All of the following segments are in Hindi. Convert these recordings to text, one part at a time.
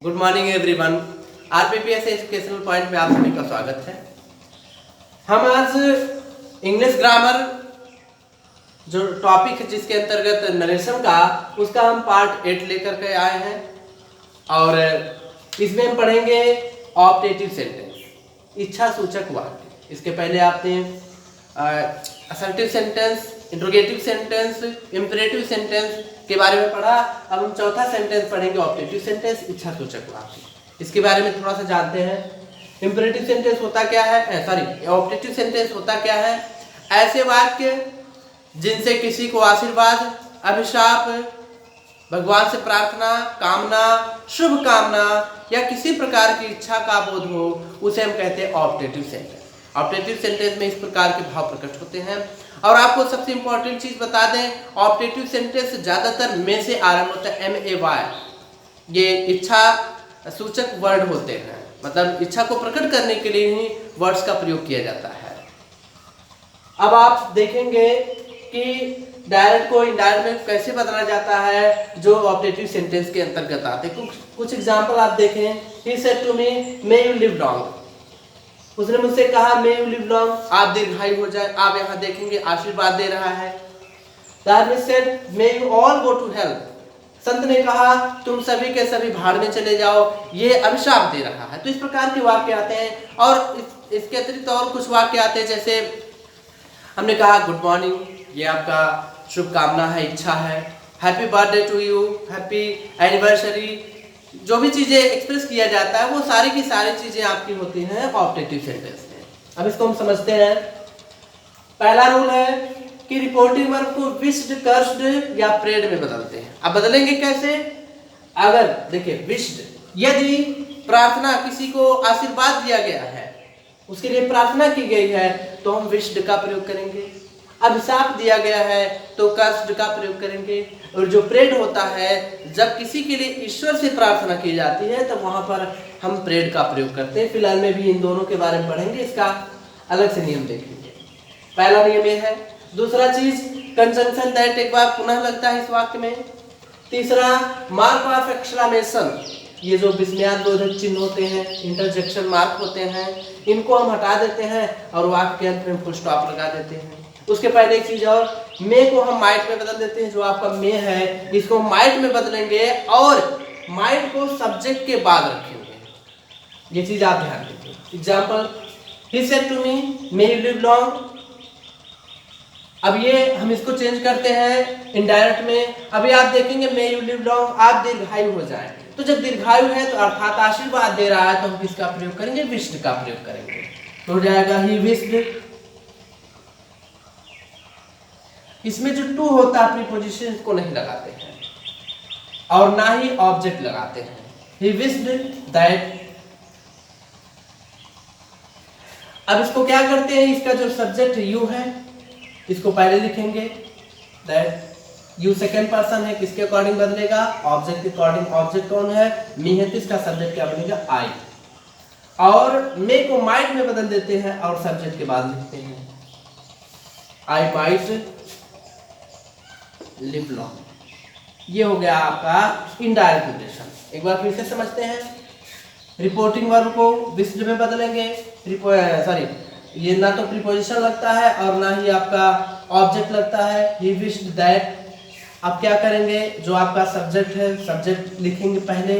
Good morning everyone. RPPS educational point में आप सभी का स्वागत है। हम आज इंग्लिश ग्रामर जो टॉपिक है जिसके अंतर्गत नरेशन का उसका हम पार्ट 8 लेकर के आए हैं और इसमें हम पढ़ेंगे ऑप्टेटिव सेंटेंस, इच्छा सूचक वाक्य। इसके पहले आपने assertive sentence, interrogative sentence, imperative sentence के बारे में पढ़ा। अब हम चौथा सेंटेंस पढ़ेंगे ऑप्टेटिव सेंटेंस, इच्छा सूचक वाक्य। इसके बारे में थोड़ा सा जानते हैं। इंपेरेटिव सेंटेंस होता क्या है, ऑप्टेटिव सेंटेंस होता क्या है? ऐसे वाक्य जिनसे किसी को आशीर्वाद, अभिशाप, भगवान से प्रार्थना, कामना, शुभ कामना या किसी प्रकार की इच्छा का बोध हो, उसे हम कहते हैं ऑप्टेटिव सेंटेंस। ऑप्टेटिव सेंटेंस में इस प्रकार के भाव प्रकट होते हैं। और आपको सबसे इंपॉर्टेंट चीज बता दें, ऑप्टेटिव सेंटेंस ज्यादातर में से आरंभ होता है, MAY। ये इच्छा सूचक वर्ड होते हैं, मतलब इच्छा को प्रकट करने के लिए ही वर्ड्स का प्रयोग किया जाता है। अब आप देखेंगे कि डायरेक्ट को इनडायरेक्ट में कैसे बदला जाता है जो ऑप्टेटिव सेंटेंस के अंतर्गत आते हैं। कुछ एग्जांपल आप देखें। He said to me, may you live long। उसने मुझसे कहा may you live long, आप दीर्घायु हो जाए। आप यहाँ देखेंगे आशीर्वाद दे रहा है। The hermit said, may you all go to hell। संत ने कहा तुम सभी के सभी भाड़ में चले जाओ, ये अभिशाप दे रहा है। तो इस प्रकार के वाक्य आते हैं। और इसके अतिरिक्त और कुछ वाक्य आते हैं, जैसे हमने कहा गुड मॉर्निंग, ये आपका शुभकामना है, इच्छा है। Happy birthday to you, happy anniversary, जो भी चीजें एक्सप्रेस किया जाता है वो सारी की सारी चीजें आपकी होती हैं ऑप्टेटिव सेंटेंस में। अब इसको हम समझते हैं। पहला रूल है कि रिपोर्टिंग वर्ब को विश्ड, कर्स्ड या प्रेड में बदलते हैं। अब बदलेंगे कैसे? अगर देखिए विश्ड, यदि प्रार्थना, किसी को आशीर्वाद दिया गया है, उसके लिए प्रार्थना की गई है, तो हम विश्ड का प्रयोग करेंगे। अभिशाप दिया गया है तो कर्स्ड का प्रयोग करेंगे। और जो प्रेड होता है, जब किसी के लिए ईश्वर से प्रार्थना की जाती है तब वहां पर हम प्रेड का प्रयोग करते हैं। फिलहाल में भी इन दोनों के बारे में पढ़ेंगे, इसका अलग से नियम देखेंगे। पहला नियम ये है। दूसरा चीज कंजंक्शन दैट एक बार पुनः लगता है इस वाक्य में। तीसरा मार्क ऑफ एक्सक्लेमेशन, ये जो विस्मयादिबोधक चिन्ह होते हैं, इंटरजेक्शन मार्क होते हैं, इनको हम हटा देते हैं और वाक्य के अंत में फुल स्टॉप लगा देते हैं। उसके पहले एक चीज और, मे को हम माइट में बदल देते हैं। जो आपका मे है इसको माइट में बदलेंगे और माइट को सब्जेक्ट के बाद रखेंगे। ये चीज आप ध्यान दीजिए। Example, he said to me may you live long. अब ये हम इसको चेंज करते हैं इनडायरेक्ट में। अभी आप देखेंगे मे यू लिव लॉन्ग, आप दीर्घायु हो जाए। तो जब दीर्घायु है तो अर्थात आशीर्वाद दे रहा है, तो हम किसका प्रयोग करेंगे? विश्ड का प्रयोग करेंगे। तो हो जाएगा ही विश्ड। इसमें जो टू होता है प्रीपोजिशन को नहीं लगाते हैं और ना ही ऑब्जेक्ट लगाते हैं। He wished that. अब इसको क्या करते हैं, इसका जो सब्जेक्ट यू है इसको पहले लिखेंगे। दैट यू सेकंड पर्सन है, किसके अकॉर्डिंग बदलेगा? ऑब्जेक्ट के अकॉर्डिंग। ऑब्जेक्ट कौन है? मी है, तो इसका सब्जेक्ट क्या बनेगा? आई। और मे को माइट में बदल देते हैं और सब्जेक्ट के बाद लिखते हैं आई माइट लिव लॉन्ग। ये हो गया आपका इनडायरेक्ट इंप्रेशन। एक बार फिर से समझते हैं। रिपोर्टिंग वर्ब को विश्ड में बदलेंगे। ये ना तो प्रीपोजिशन लगता है और ना ही आपका ऑब्जेक्ट लगता है। He wished that. अब क्या करेंगे? जो आपका सब्जेक्ट है, सब्जेक्ट लिखेंगे पहले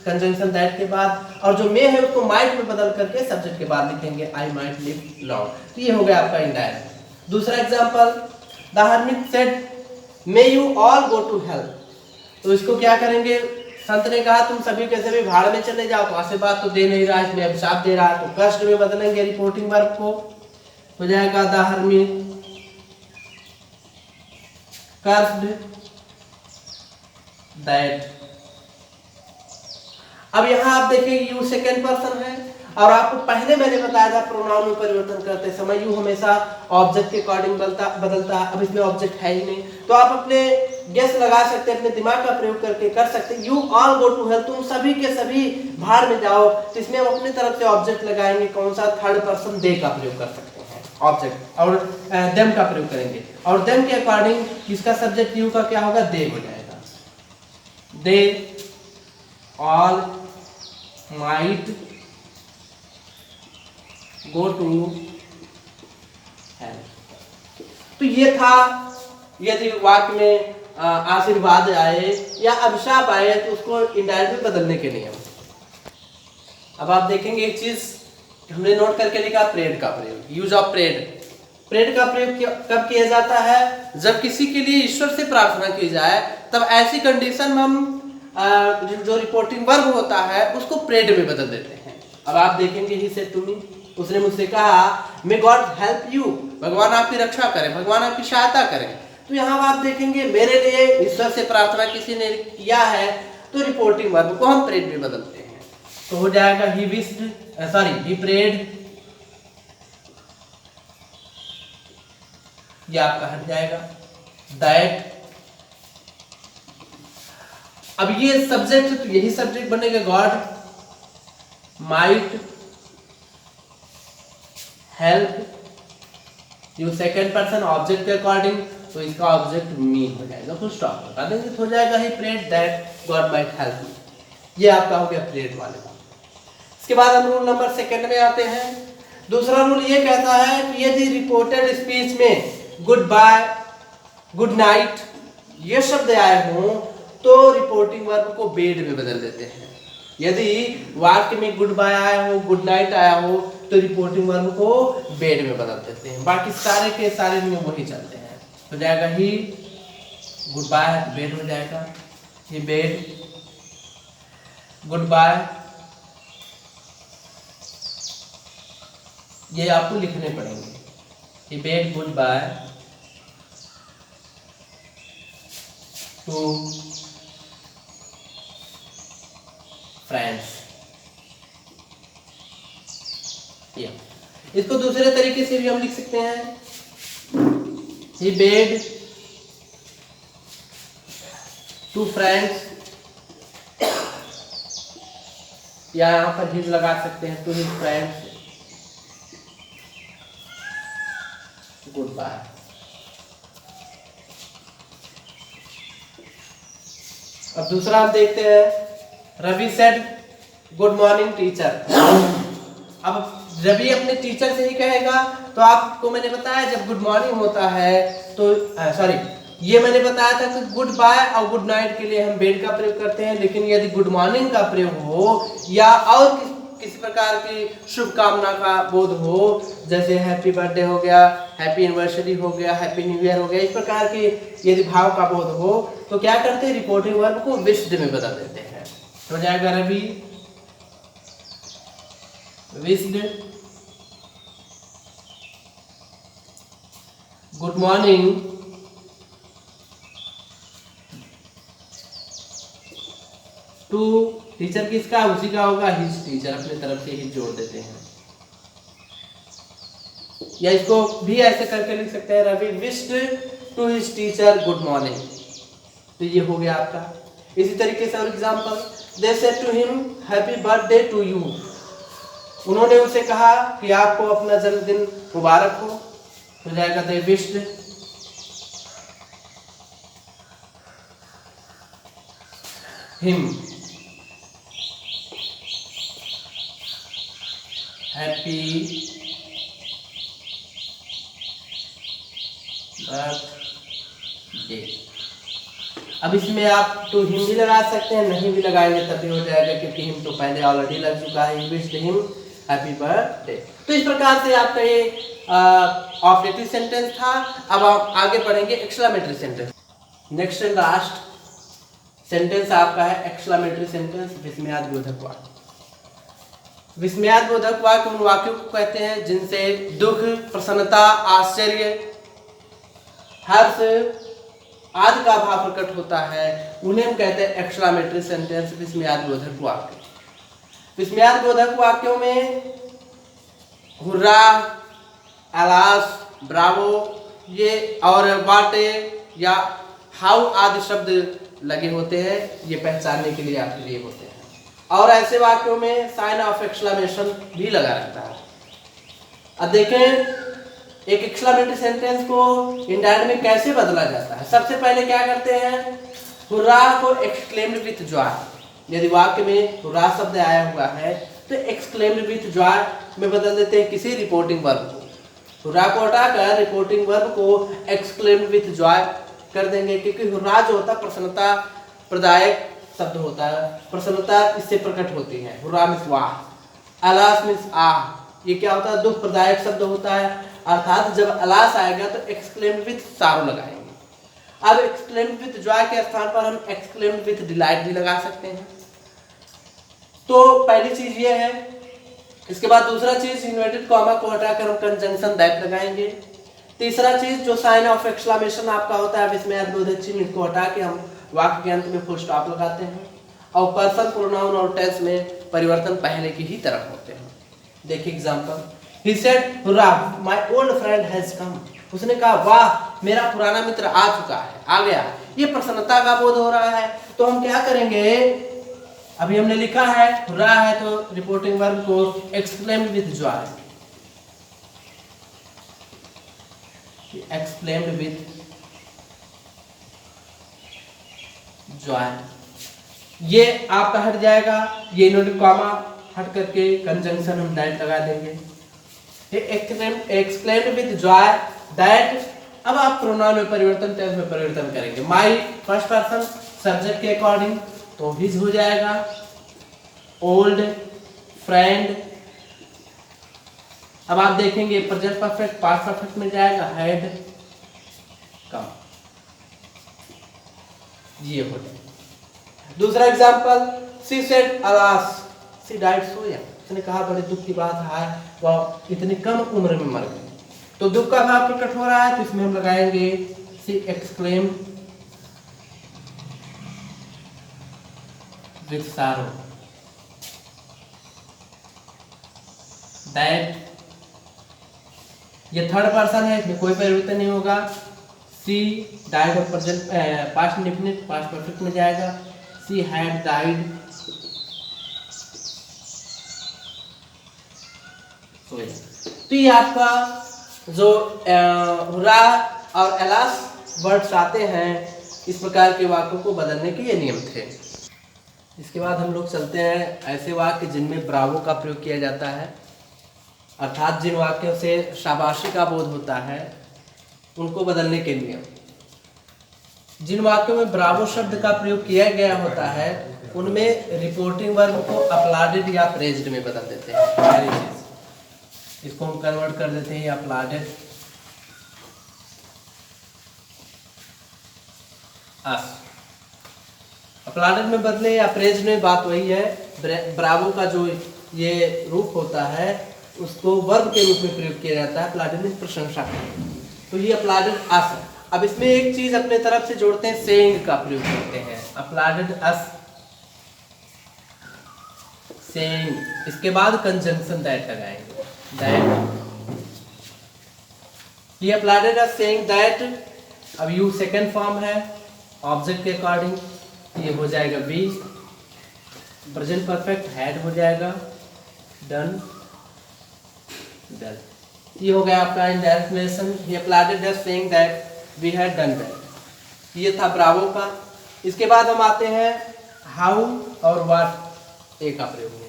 कंजंक्शन दैट के बाद, और जो मे है उसको माइट में बदल करके सब्जेक्ट के बाद लिखेंगे आई माइट लिव लॉन्ग। तो ये हो गया आपका इनडायरेक्ट। दूसरा example, the hermit said may you all go to hell. तो इसको क्या करेंगे? संत ने कहा तुम सभी के सभी भाड़ में चले जाओ। तो आशीर्वाद तो दे नहीं रहा, इसमें अभिशाप दे रहा है, तो कर्स्ड में बदलेंगे रिपोर्टिंग वर्ब को। हो जाएगा द हर्मिट कर्स्ड दैट। अब यहाँ आप देखिए यू सेकेंड पर्सन है और आपको पहले मैंने बताया था प्रोनाउन में परिवर्तन करते समय यू हमेशा ऑब्जेक्ट के अकॉर्डिंग बदलता है। अब इसमें ऑब्जेक्ट है ही नहीं, तो आप अपने गेस लगा सकते हैं, अपने दिमाग का प्रयोग करके कर सकते हैं। You all go to hell, तुम सभी के सभी भाड़ में जाओ। तो इसमें हम अपनी तरफ से ऑब्जेक्ट लगाएंगे। कौन सा? थर्ड पर्सन दे का प्रयोग कर सकते हैं ऑब्जेक्ट, और देम का प्रयोग करेंगे। और देम के अकॉर्डिंग इसका सब्जेक्ट यू का क्या होगा? दे हो जाएगा। They all might go to hell. तो ये था, यदि वाक्य में आशीर्वाद आए या अभिशाप आए तो उसको इनडायरेक्ट में बदलने के नियम। अब आप देखेंगे एक चीज हमने नोट करके लिखा, प्रेड का प्रयोग, यूज ऑफ प्रेड। प्रेड का प्रयोग कब किया जाता है? जब किसी के लिए ईश्वर से प्रार्थना की जाए, तब ऐसी कंडीशन में हम जो रिपोर्टिंग वर्ब होता है उसको प्रेड में बदल देते हैं। अब आप देखेंगे ही सेड टू मी, उसने मुझसे कहा मे गॉड हेल्प यू, भगवान आपकी रक्षा करे, भगवान आपकी सहायता करे। तो यहाँ आप देखेंगे मेरे लिए ईश्वर से प्रार्थना किसी ने किया है, तो रिपोर्टिंग वर्ब को हम प्रेड में बदलते हैं। तो हो जाएगा he wished, sorry he prayed, ये आपका हट जाएगा दैट। अब ये सब्जेक्ट, तो यही सब्जेक्ट बनेगा God might help you, second person object के अकॉर्डिंग, तो इसका ऑब्जेक्ट मी हो जाएगा, फुल स्टॉप बता देंगे, तो हो जाएगा he prayed that god might help me. ये आपका हो गया प्रेड वाले का। इसके बाद हम रूल नंबर सेकेंड में आते हैं। दूसरा रूल ये कहता है कि यदि रिपोर्टेड स्पीच में गुड बाय, गुड नाइट ये शब्द आए हों तो रिपोर्टिंग वर्ब को बेड में बदल देते हैं। यदि वाक्य में गुड बाय आया हो, गुड नाइट आया हो, तो रिपोर्टिंग वर्ब को बेड में बदल देते हैं। बाकी सारे के सारे नियम वही चलते हैं। हो जाएगा ही गुड बाय है तो बेड हो जाएगा, ही बेड गुड बाय, ये आपको लिखने पड़ेंगे, he bade good bye to friends. इसको दूसरे तरीके से भी हम लिख सकते हैं, ही बेड टू फ्रेंड्स, या यहां पर हिज लगा सकते हैं, to his friends goodbye. अब दूसरा हम देखते हैं, Ravi said good morning teacher. अब रवि अपने टीचर से ही कहेगा, तो आपको मैंने बताया जब गुड मॉर्निंग होता है तो सॉरी, ये मैंने बताया था कि गुड बाय और गुड नाइट के लिए हम बेड का प्रयोग करते हैं, लेकिन यदि गुड मॉर्निंग का प्रयोग हो या और किसी प्रकार की शुभकामना का बोध हो, जैसे हैप्पी बर्थडे हो गया, हैप्पी एनिवर्सरी हो गया, हैप्पी न्यू ईयर हो गया, इस प्रकार के यदि भाव का बोध हो तो क्या करते हैं, रिपोर्टिंग वर्ब को विश्ड में बदल देते हैं। हो जाएगा Ravi wished good morning to teacher, किसका, उसी का होगा, हिज टीचर, अपने तरफ से ही जोड़ देते हैं। या इसको भी ऐसे करके लिख सकते हैं, Ravi wished to his teacher good morning, तो ये हो गया आपका। इसी तरीके से और example, they said to him happy birthday to you, उन्होंने उसे कहा कि आपको अपना जन्मदिन मुबारक हो जाएगा दे विश्ड हिम हैप्पी बर्थडे। अब इसमें आप टू हिम भी लगा सकते हैं, नहीं भी लगाएंगे तब भी हो जाएगा, क्योंकि हिम तो पहले ऑलरेडी लग चुका है, विश्ड हिम हैप्पी बर्थडे। तो इस प्रकार से आपका ये ऑब्जेक्टिव सेंटेंस था। अब आप आगे पढ़ेंगे exclamatory sentence. Next and last sentence आपका है एक्सक्लेमेटरी सेंटेंस, विस्मयाद बोधक वाक्य। विस्मयाद बोधक वाक्य उन वाक्यों को कहते हैं जिनसे दुख, प्रसन्नता, आश्चर्य, हर्ष आदि का भाव प्रकट होता है, उन्हें हम कहते हैं एक्सक्लेमेटरी सेंटेंस, विस्मयाद बोधक वाक्य। विस्मयाद बोधक वाक्यों में हुर्रा, अलास, ब्रावो ये और बाटे या हाउ आदि शब्द लगे होते हैं, ये पहचानने के लिए आपके लिए होते हैं। और ऐसे वाक्यों में साइन ऑफ एक्सक्लेमेशन भी लगा रहता है। अब देखें एक एक्सक्लेमेटरी सेंटेंस को इंडायरेक्ट में कैसे बदला जाता है। सबसे पहले क्या करते हैं, हुर्रा को एक्सक्लेम्ड विथ जॉय, यदि वाक्य में हुर्रा शब्द आया हुआ है तो एक्सक्लेम्ड विथ जॉय में बदल देते हैं किसी रिपोर्टिंग वर्ब को। हुर्रा को हटाकर रिपोर्टिंग वर्ब को एक्सक्लेम्ड विथ जॉय कर देंगे, क्योंकि हुर्रा जो होता है प्रसन्नता प्रदायक शब्द होता है, प्रसन्नता इससे प्रकट होती है। हुर्रा मीन्स वाह, अलास मीन्स आह, ये क्या होता है दुख प्रदायक शब्द होता है, अर्थात जब अलास आएगा तो एक्सक्लेम्ड विथ सारो लगाएंगे। अब एक्सक्लेम्ड विथ जॉय के स्थान पर हम एक्सक्लेम्ड विथ डिलाइट भी लगा सकते हैं। तो पहली चीज ये है। इसके बाद दूसरा चीज इन्वर्टेड कॉमा को हटाकर हम कंजंक्शन दैट लगाएंगे। तीसरा चीज जो साइन ऑफ एक्सक्लेमेशन आपका होता है इसमें अद्भुत चिन्ह को हटा के हम वाक्य के अंत में फुल स्टॉप लगाते हैं। और पर्सन प्रोनाउन और टेंस में परिवर्तन पहले की ही तरफ होते हैं। देखिए example, he said hurrah my old friend has come. उसने कहा वाह मेरा पुराना मित्र आ चुका है, आ गया। ये प्रसन्नता का बोध हो रहा है। तो हम क्या करेंगे, अभी हमने लिखा है हुर्रा है तो रिपोर्टिंग वर्ब को exclaimed with Joy, exclaimed with Joy, ये आपका हट जाएगा। ये इन्वर्टेड कॉमा हट करके कंजंक्शन हम दैट लगा देंगे। Exclaimed with Joy that. अब आप प्रोनाउन में परिवर्तन टेंस में परिवर्तन करेंगे। माई फर्स्ट पर्सन सब्जेक्ट के अकॉर्डिंग तो हिज हो जाएगा, ओल्ड फ्रेंड। अब आप देखेंगे प्रेजेंट परफेक्ट पास्ट परफेक्ट में जाएगा हैड कम, ये हो जाएगा। दूसरा example, she said alas she died so young. उसने कहा बड़े दुख की बात है वह इतनी कम उम्र में मर गई। तो दुख का भाव प्रकट हो रहा है तो इसमें हम लगाएंगे सी एक्सक्लेम्ड विथ सारो दैट। ये थर्ड पर्सन है, इसमें कोई परिवर्तन नहीं होगा। She died of present past indefinite past perfect में जाएगा। सी हैड डाइड तो ये आपका जो हुर्रा और एलास वर्ड्स आते हैं इस प्रकार के वाक्यों को बदलने के ये नियम थे। इसके बाद हम लोग चलते हैं ऐसे वाक्य जिनमें ब्रावो का प्रयोग किया जाता है, अर्थात जिन वाक्यों से शाबाशी का बोध होता है उनको बदलने के नियम। जिन वाक्यों में ब्रावो शब्द का प्रयोग किया गया होता है उनमें रिपोर्टिंग वर्ब को अपलाडेड या प्रेज्ड में बदल देते हैं। पहली चीज इसको हम कन्वर्ट कर देते हैं अपलाडेड अस। अपलाडेड में बदले या प्रेज्ड में, बात वही है। ब्रावो का जो ये रूप होता है उसको वर्ब के रूप में प्रयोग किया जाता है। अपलाडेड में प्रशंसा, तो ये अपलाडेड अस। अब इसमें एक चीज अपने तरफ से जोड़ते हैं, सेइंग का प्रयोग करते हैं। अपलाडेड अस सेइंग। इसके बाद कंजंक्शन दैट लगाएंगे। दैट ये अपलाडेड अस सेइंग दैट। अब यू सेकंड फॉर्म है ऑब्जेक्ट के अकॉर्डिंग, ये हो जाएगा बी। प्रेजेंट परफेक्ट हैड हो जाएगा डन डन। ये हो गया आपका इनडायरेक्ट रिलेशन। ये applauded us saying that we had done that, ये था ब्रावो का। इसके बाद हम आते हैं हाउ और व्हाट ए का प्रयोग में।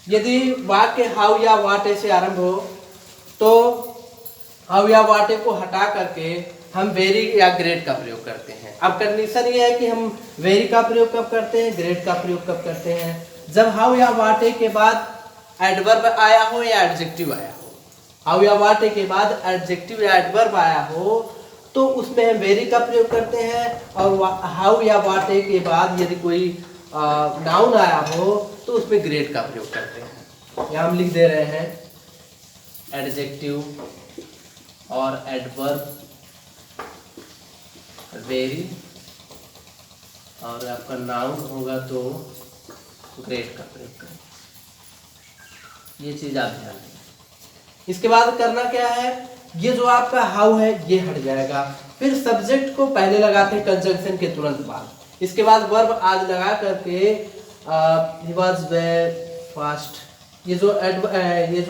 यदि वाक्य हाउ या व्हाट ए से आरंभ हो तो हाउ या व्हाट ए को हटा करके हम वेरी या ग्रेट का प्रयोग करते हैं। अब कंडीशन ये है कि हम वेरी का प्रयोग कब करते हैं, ग्रेट का प्रयोग कब करते हैं, जब हाउ या व्हाट ए के बाद एडवर्ब आया हो या एडजेक्टिव आया हो। हाउ या व्हाट ए के बाद एडजेक्टिव या एडवर्ब आया हो तो उसमें हम वेरी का प्रयोग करते हैं, और हाउ या व्हाट ए के बाद यदि कोई नाउन आया हो तो उसमें ग्रेट का प्रयोग करते हैं। यहाँ हम लिख दे रहे हैं एडजेक्टिव और एडवर्ब वेरी, और आपका नाउन होगा तो ग्रेट का प्रयोग करें। ये चीज आप ध्यान दें। इसके बाद करना क्या है, ये जो आपका हाउ है ये हट जाएगा। फिर सब्जेक्ट को पहले लगाते हैं कंजंक्शन के तुरंत बाद। इसके बाद वर्ब आज लगा करके ही वाज वेरी फास्ट। ये जो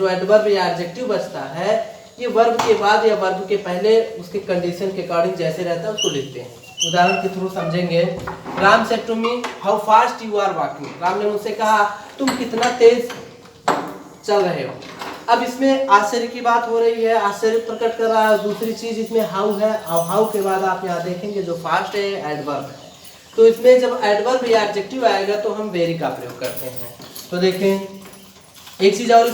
एडवर्ब या एडजेक्टिव बचता है ये वर्ब के बाद या वर्ब के पहले उसके कंडीशन के अकॉर्डिंग जैसे रहता है उसको लिखते हैं। उदाहरण के थ्रू समझेंगे। Ram said to me how fast you are walking. Ram ने मुझसे कहा तुम कितना तेज चल रहे हो। अब इसमें आश्चर्य की बात हो रही है, आश्चर्य प्रकट कर रहा है। दूसरी चीज इसमें हाउ है, और हाउ के बाद आप यहाँ देखेंगे जो फास्ट है एडवर्ब है। तो इसमें जब एडवर्ब या एडजेक्टिव आएगा तो हम वेरी का प्रयोग करते हैं। तो देखें एक चीज और,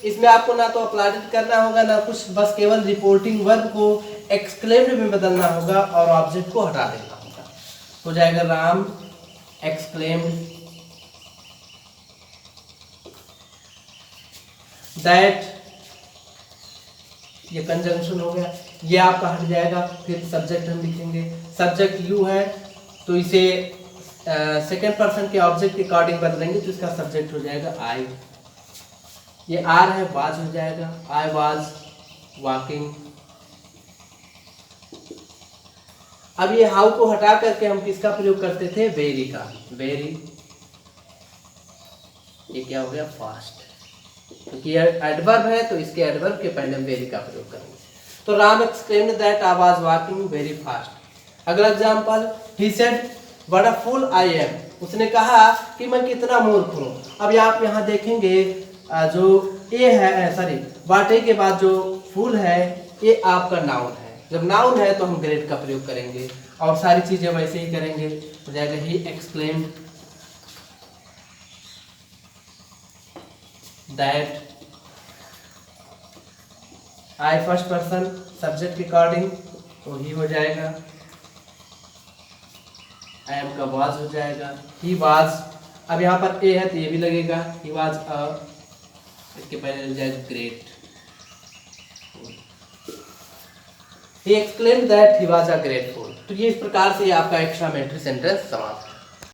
इसमें आपको ना तो अप्लाइड करना होगा ना कुछ, बस केवल रिपोर्टिंग वर्ब को एक्सक्लेम्ड में बदलना होगा और ऑब्जेक्ट को हटा देना होगा। हो जाएगा राम एक्सक्लेम्ड दैट, ये कंजंक्शन हो गया, ये आपका हट जाएगा। फिर सब्जेक्ट हम लिखेंगे, सब्जेक्ट यू है तो इसे सेकेंड पर्सन के ऑब्जेक्ट के अकॉर्डिंग बदलेंगे तो इसका सब्जेक्ट हो जाएगा आई। ये आर है, वाज हो जाएगा, आई वाज वॉकिंग। अब ये हाउ को हटा करके हम किसका प्रयोग करते थे, वेरी का। वेरी, ये क्या हो गया, फास्ट, क्योंकि ये एडवर्ब है तो इसके एडवर्ब के पहले हम वेरी का प्रयोग करेंगे। तो Ram exclaimed that I was walking very fast. अगला example, he said what a fool I am. उसने कहा कि मैं कितना मूर्ख हूँ। अब आप यहाँ देखेंगे जो ए है, सॉरी व्हाट ए के बाद जो फूल है ये आपका नाउन है। जब नाउन है तो हम ग्रेट का प्रयोग करेंगे और सारी चीजें वैसे ही करेंगे। हो जाएगा ही exclaimed that I first person subject के अकॉर्डिंग तो ही हो जाएगा, आई एम का वाज हो जाएगा, ही वाज। अब यहाँ पर ए है तो ये भी लगेगा, ही वाज अ, इसके पहले लग जाएगा great. He exclaimed that he was a great fool. तो ये इस प्रकार से आपका एक्स्ट्रामेटरी सेंटेंस समाप्त।